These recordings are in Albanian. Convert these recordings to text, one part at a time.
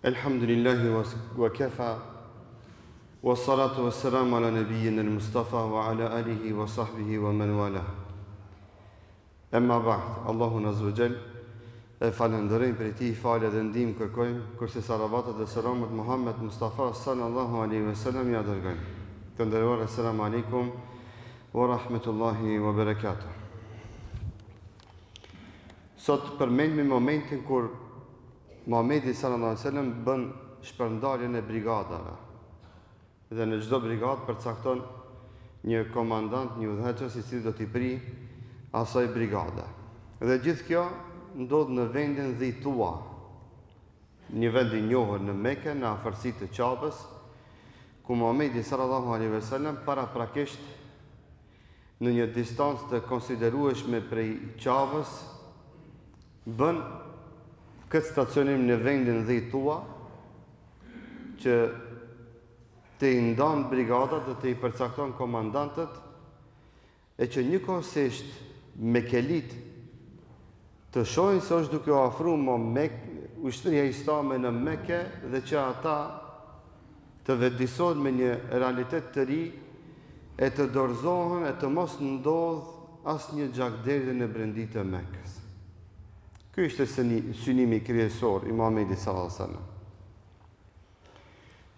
Alhamdulillahi wa kafa wa salatu wa salamu ala nabiyyina al-Mustafa wa ala alihi wa sahbihi wa man wala. Emma ba'd, Allahun azza wa jall e falenderojmë për ti falë dhe ndihmë kërkojmë, kurse salavatet dhe selamet Muhammed Mustafa sallallahu alaihi wasallam ja dërgojmë. Të nderuar, assalamu alaikum wa rahmatullahi wa barakatuh. Sot përmendëm momentin kur Muhamedi sallallahu alaihi wasallam bën shpërndarjen e brigadave. Dhe në çdo brigadë përcakton një komandant, një udhëheqës i cili do t'i pri asaj brigade. Dhe gjithë kjo ndodh në vendin Dhitua, një vend i njohur në Mekë, në afërsi të Qabës, ku Muhamedi sallallahu alaihi wasallam paraprakisht në një distancë të konsiderueshme prej Qabës bën këtë stacionim në vendin Dhitua që të i ndan brigadat dhe të i përcakton komandantët e që njëkohësisht mekelit të shohin se është duke u afru ushtria islame në Mekë dhe që ata të vetëdijsohen me një realitet të ri e të dorëzohen e të mos ndodh asnjë gjakderdhje në brendit të Mekës. Ky ishte synimi kryesor i Muhamedit sallallahu alaihi wasallam.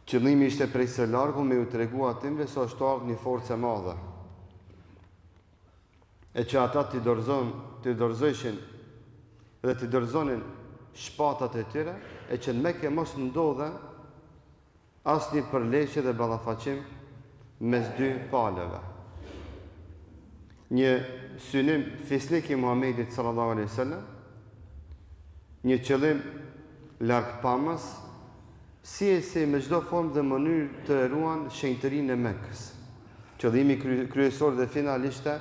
Qëllimi ishte prej së largu me u tregu atimve se është ardhur një forcë e madhe. E që ata t'i dorëzojshin dhe t'i dorëzonin shpatat e tyre, e që në Mekë mos ndodhe asnjë përleqje dhe ballafaqim mes dy palëve. Një synim fisnik i Muhamedit sallallahu alaihi wasallam, një qëllim larg pamës, si e se me çdo formë dhe mënyrë të ruan shenjtërinë e Mekës. Qëllimi kryesor dhe final ishte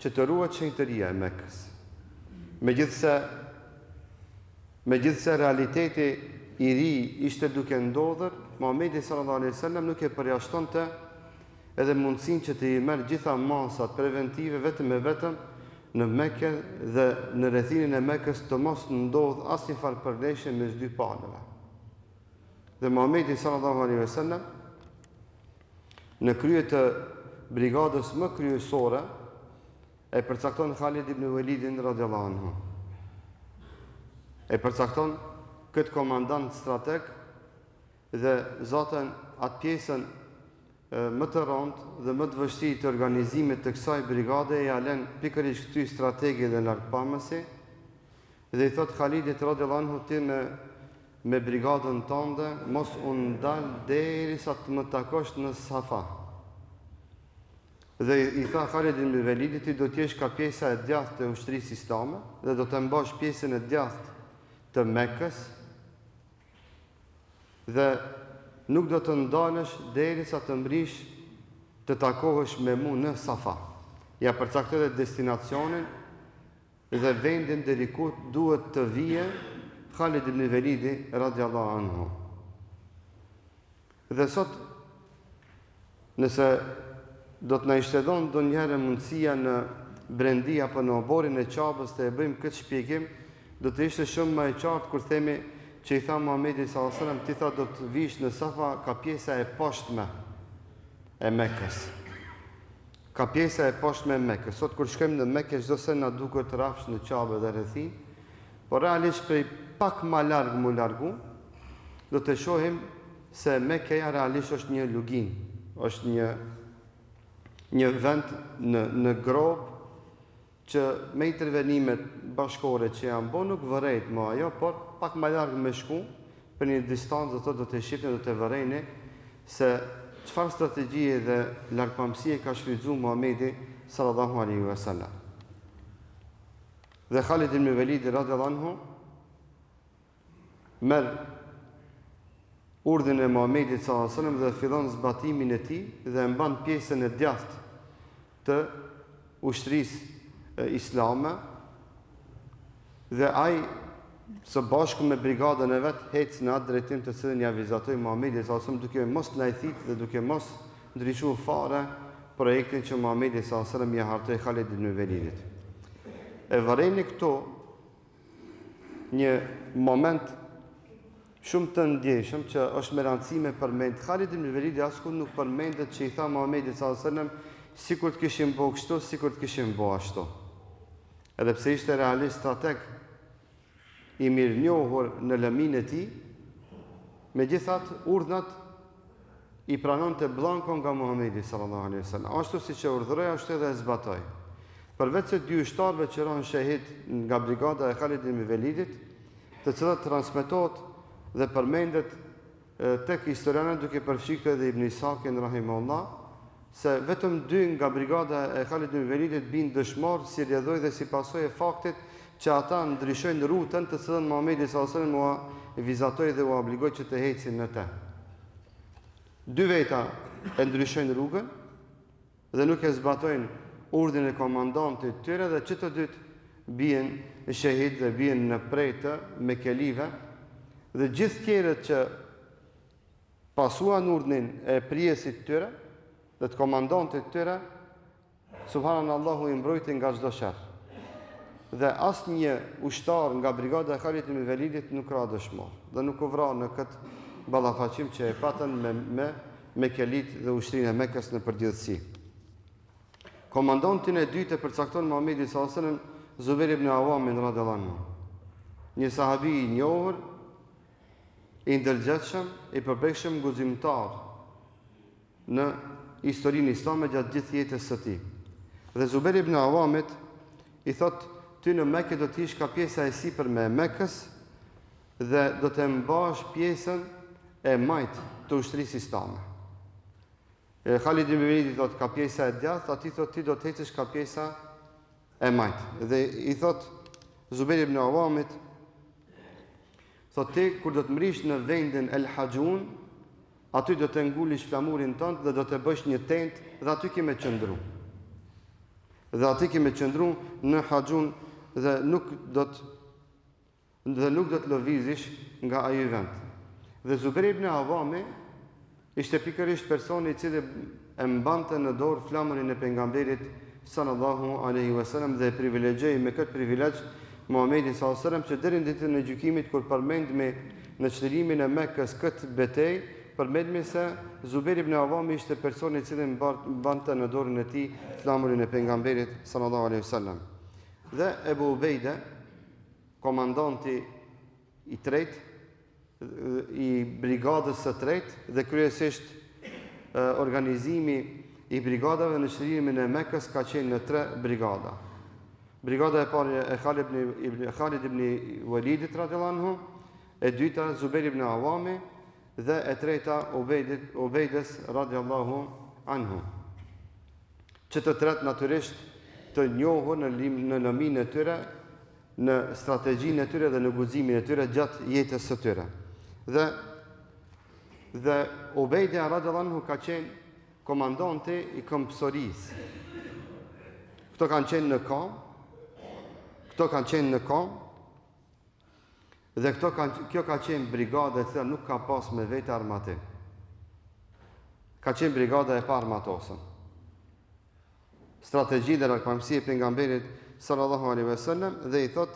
që të ruhet shenjtëria e Mekës. Megjithse realiteti i ri ishte duke ndodhur, Muhamedi sallallahu alaihi wasallam nuk e përjashtonte edhe mundësinë që të i merr gjitha masat preventive vetëm e vetëm në Mekë dhe në rrethinën e Mekës të mos ndodh asnjë farë përleshje mes dy palëve. Dhe Muhamedi sallallahu alaihi wasallam në krye të brigadës më kryesore e përcakton Khalid ibn Walidin radhiyallahu anhu. E përcakton këtë komandant strateg dhe zaten atë pjesën më të rëndë dhe më të vështirë të organizimit të kësaj brigade e alen pikërisht këtij strategi dhe largpamësi dhe i thot Khalidit radhiyallahu anhu ti me brigadën tënde mos u ndal derisa të më takosh në Safa. Dhe i tha Khalidit ibn Walidit ti do të jesh ka pjesa e djathtë e ushtrisë islame dhe do të mbash pjesën e djathtë të Mekës dhe nuk do të ndalësh derisa të mbrish të takohesh me mu në Safa. Ja përcaktoi dhe destinacionin dhe vendin deri ku duhet të vije Khalid ibn Walidi radhiyallahu anhu. Dhe sot nëse do të na ishte dhënë ndonjëherë mundësia në brendi apo në oborin e Qabës të e bëjmë këtë shpjegim, do të ishte shumë më e qartë kur themi që i tha Muhamedi sallallahu alaihi wasallam ti tha do të vish në Safa ka pjesa e poshtme e Mekës. Ka pjesa e poshtme e Mekës. Sot kur shkojmë në Mekë çdo se na duket rrafsh në Qabë dhe rrethin, por realisht prej pak më largu do të shohim se Mekëja realisht është një lugin, është një vend në grob që me intervenimet bashkore që janë bo nuk vërejt më ajo, por pak më larg me shku për një distancë do të shifni, do të vërejni se çfarë strategjie dhe largpamësie ka shfrytzuar Muhamedi sallallahu alaihi wasallam. Dhe Khalid ibn Walid radhiyallahu anhu merr urdhën e Muhamedit sallallahu alaihi wasallam dhe fillon zbatimin e tij dhe mban pjesën e djathtë të ushtrisë islame dhe ai së bashku me brigadën e vet ecë në atë drejtim të cilën ja vizatoi Muhamedi sallallahu alaihi wasallam duke mos lajthit dhe duke mos ndryshuar fare projektin që Muhamedi sallallahu alaihi wasallam ja hartoi Khalid ibn Walidit. E vërejni këto një moment shumë të ndjeshëm që është me rëndësi me përmend. Khalid ibn Velidi askund nuk përmendet që i tha Muhamedit sallallahu alajhi wasallam sikur të kishim bëu kështu, sikur të kishim bëu ashtu. Edhe pse ishte realist strateg i mirënjohur në lëmin e tij, megjithatë urdhnat i pranonte blllanko nga Muhamedi sallallahu alaihi wasallam. Ashtu siç e urdhëroi, ashtu edhe e zbatoi. Përveç se 2 ushtarëve që ranë shahid nga brigada e Khalid ibn Velidit, të cilat transmetohet dhe përmendet tek historianët duke përfshirë edhe Ibn Isakin rahimahullah, se vetëm 2 nga brigada e Khalid ibn Velidit bin dëshmor si rrjedhoi dhe si pasojë e faktit që ata ndryshojnë rrugën të cilën Muhamedi sallallahu alaihi wasallam u vizatoi dhe u obligoi që të ecin në të. 2 veta e ndryshojnë rrugën dhe nuk e zbatojnë urdhën e komandantit të tyre, dhe që të dytë bien shahid dhe bien në prej të mekelive, dhe gjithë tjerët që pasuan urdhën e prijesit të tyre dhe të komandantit të tyre, subhanallahu i mbrojti nga çdo sherr. Dhe asnjë ushtar nga brigada e Khalid ibn Velidit nuk ra dëshmor dhe nuk u vra në këtë ballafaqim që e patën me mekelit dhe ushtrinë e Mekës në përgjithësi. Komandantin e dytë e përcakton Muhamedi sallallahu alajhi wasallam Zubair ibn Awam radhiyallahu anhu. Një sahabi i njohur, i ndërgjegjshëm, i përpjekshëm guzimtar në historinë islame gjatë gjithë jetës së tij. Dhe Zubair ibn Awamit i thot: "Ty në Mekë do të ish ka pjesa e sipërme e Mekës dhe do të mbash pjesën e majt të ushtrisë islame." Khalid ibn Velidi thot ka pjesa e djathtë, ati thot ti do të ecësh ka pjesa e majt. Dhe i thot Zubair ibn Awamit, thot ti kur do të mrish në vendin El Hajun, aty do të ngulish flamurin tënd dhe do të bësh një tent dhe aty ke me qëndru. Dhe aty ke me qëndru në Hajun dhe nuk do të lëvizish nga ai vend. Dhe Zubair ibn Awami ishte pikërisht personi i cili e mbante në dorë flamurin e pejgamberit sallallahu alaihi wasallam dhe privilegjoi me këtë privilegj Muhamedit sallallahu alaihi wasallam, që deri në ditën e gjykimit kur përmendmi në çlirimin e Mekës këtë betejë, përmendmi se Zubair ibn Awami ishte personi i cili mbante në dorën e tij flamurin e pejgamberit sallallahu alaihi wasallam. Dhe Ebu Ubejde, komandanti i tretë i brigadës së tretë dhe kryesisht organizimi i brigadave në çlirimin e Mekës ka qenë në 3 brigada. Brigada e parë e Khalid ibn Walidit radhiyallahu anhu, e dyta Zubair ibn Awami dhe e treta Ubejdes radhiyallahu anhu. Që të tretë natyrisht të njohur në lëmin e tyre, në strategjinë e tyre dhe në guximin e tyre gjatë jetës së tyre. Dhe Ubejde radhiyallahu anhu ka qenë komandanti i këmbësorisë. Këto kanë qenë në Kam, dhe kjo ka qenë brigada e cila nuk ka pas me vete armatim. Ka qenë brigada e pa armatosën. Strategji dhe lakmësi e pejgamberit sallallahu alaihi wasallam, dhe i thot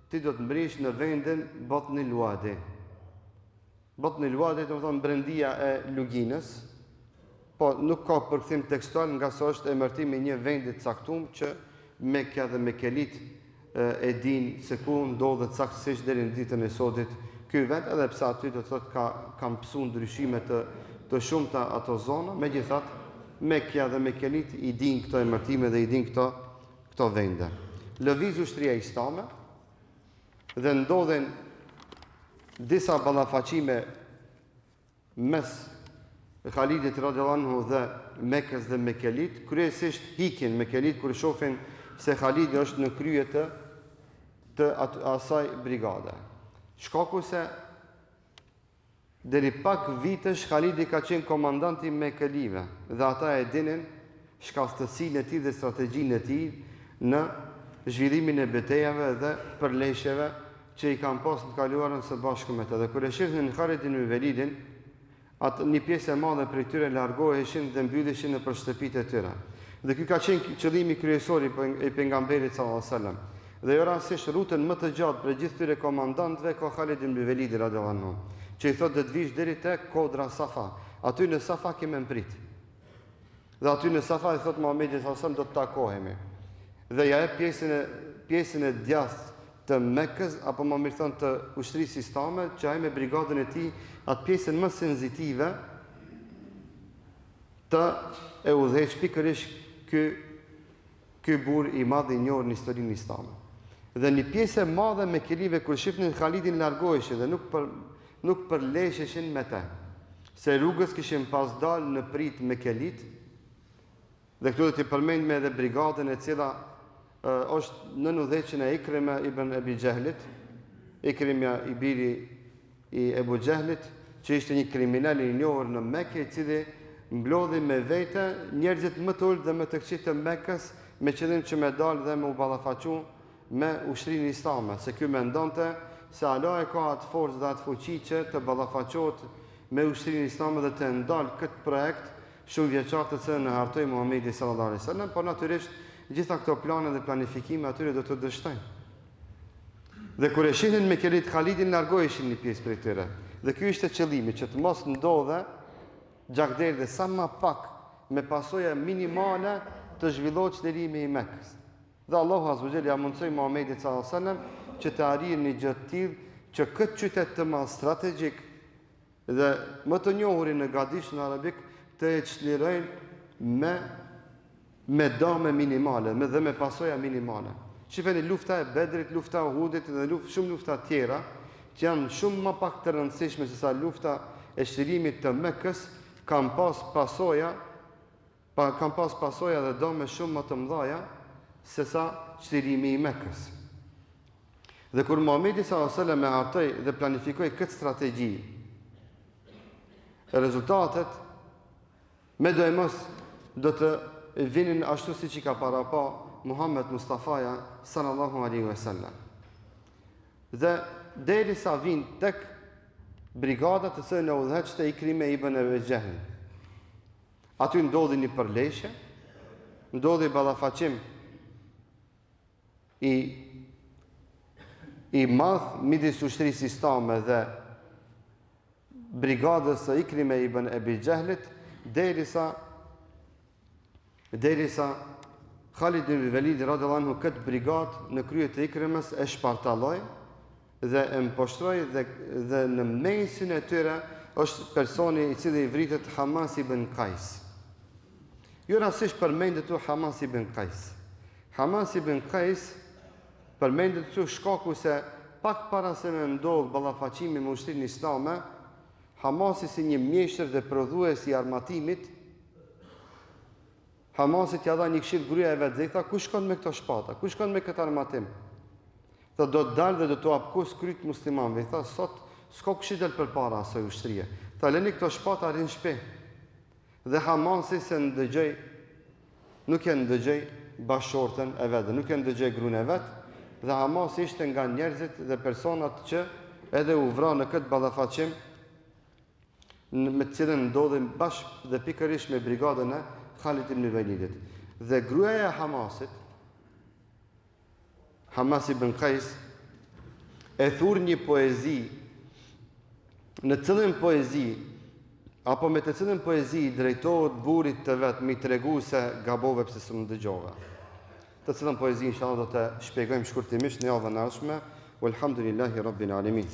ti do të mbrish në vendin Batnil Wadi. Batnil Wadi do të thonë brendia e luginës, po nuk ka përkthim tekstual nga sa është emërtimi i një vendi të caktuar që Mekja dhe Mekelit e din se ku ndodhet saktësisht deri në ditën e sotit ky vend, edhe pse aty do të thotë ka mësuar ndryshime të shumta ato zona, megjithatë Mekja dhe Mekelit i din këto emërtime dhe i din këto vende. Lëviz ushtria islame dhe ndodhen disa ballafaqime mes Khalidit radhiyallahu anhu dhe Mekës dhe Mekelit, kryesisht hikin Mekelit kur shohin se Khalidi është në krye të asaj brigade. Shkaku se deri pak vitesh Khalidi ka qenë komandanti i Mekelive dhe ata e dinin shkallëtësinë e tij dhe strategjinë e tij në zhvillimin e betejave dhe përleshjeve që i kanë pas të kaluarën së bashku me të. Dhe kur e shihnin Khalidin ibn Velidin, atë një pjesë e madhe prej tyre largoheshin dhe mbylleshin në shtëpitë e tyre. Dhe ky ka qenë qëllimi kryesor i pejgamberit sallallahu alajhi wasallam. Dhe jo rastësisht rrugën më të gjatë për gjithë këtyre komandantëve ka Khalid ibn Velidi radhiyallahu anhu. që i thot dhe të vish deri te kodra Safa. Aty në Safa kemi mprit. Dhe aty në Safa i thot Muhamedi sallallahu alaihi wasallam do të takohemi. Dhe ja e pjesën e djathtë të Mekës, apo më mirë thënë të ushtrisë islame, që ai me brigadën e tij atë pjesën më senzitive të e udhëheq pikërisht ky burr i madh i njohur në historinë islame. Dhe një pjesë e madhe me kelive kur shifnin Khalidin largoheshin dhe nuk përlesheshin me te. Se rrugës kishin pas dalë në prit me kelit, dhe këtu dhe t'i përmendme edhe brigadën e cila është në udhëheqjen e Ikrima ibn Abi Jahlit, Ikrima i biri i Ebu Jahlit, që ishte një kriminal i njohur në Mekë, i cili mblodhi me vete njerëzit më të ulët dhe më të këqit të Mekës, me qëllim që me dalë dhe me u ballafaqu me ushtrinë islame, se ky mendonte se Allah e ka atë forcë dhe atë fuqi që të ballafaqohet me ushtrinë islame dhe të ndalë këtë projekt shumë vjeçar të cilën e hartoi Muhamedi sallallahu alaihi wasallam, por natyrisht gjitha këto plane dhe planifikime atyre do të dështojnë. Dhe kur e shihnin me kelit Khalidin largoheshin një pjesë prej tyre. Dhe ky ishte qëllimi, që të mos ndodhe gjakderi dhe sa më pak me pasoja minimale të zhvillohet çlirimi i Mekës. Dhe Allahu azza wa jalla ja mundsoi Muhamedit sallallahu alaihi wasallam që të arrijë një gjë të tillë që këtë qytet të madh strategjik dhe më të njohurin në gadishtin arabik të e çlirojnë me dame minimale, dhe me pasoja minimale. Shifeni lufta e Bedrit, lufta e Uhudit dhe shumë lufta tjera, që janë shumë më pak të rëndësishme se sa lufta e çlirimit të Mekës, kanë pas pasoja dhe dame shumë më të mëdha se sa çlirimi i Mekës. Dhe kur Muhamedi sallallahu alaihi wasallam e hartoi dhe planifikoi këtë strategji, rezultatet me dojmos do të vinin ashtu siç i ka parapa Muhammed Mustafaja sallallahu alaihi wasallam. Dhe derisa vin tek brigada të cilën e udhëheqte Ikrime ibn Abi Jahl. Aty ndodhi një përleshje, ndodhi ballafaqim i madh midis ushtrisë islame dhe brigadës së Ikrime ibn Abi Jahlit, derisa Khalid ibn Walid radhiyallahu anhu këtë brigadë në krye të Ikrimës e shpartalloi dhe e mposhtroi dhe në mesin e tyre është personi i cili i vritet Hamas ibn Qais. Jo rastësisht përmendet tu Hamas ibn Qais. Hamas ibn Qais përmendet tu shkaku se pak para se me ndodh ballafaqimi me ushtrinë islame, Hamasi si një mjeshtër dhe prodhues i armatimit, Hamasit ja dha një këshill gruaja e vet dhe i tha, ku shkon me këto shpata, ku shkon me këtë armatim? Tha, do të dalë dhe do të hapkos kryt muslimanëve. I tha, sot s'ka kush i del përpara asaj ushtrie. Tha, leni këto shpata rin shpejt. Dhe Hamasi se ndëgjoj, nuk e ndëgjoj bashortën e vet, nuk e ndëgjoj gruan e vet, dhe Hamasi ishte nga njerëzit dhe personat që edhe u vra në këtë ballafaqim me të cilën ndodhin bashkë dhe pikërisht me brigadën e Khalid ibn Walidit. Dhe gruaja e Hamasit, Hamas ibn Qais, e thur një poezi, në cilën poezi, apo me të cilën poezi drejtohet burrit të vet mi tregu se gabove pse s'm dëgjova. Të cilën poezi inshallah do të shpjegojmë shkurtimisht në javën e ardhshme. Walhamdulillahi rabbil alamin.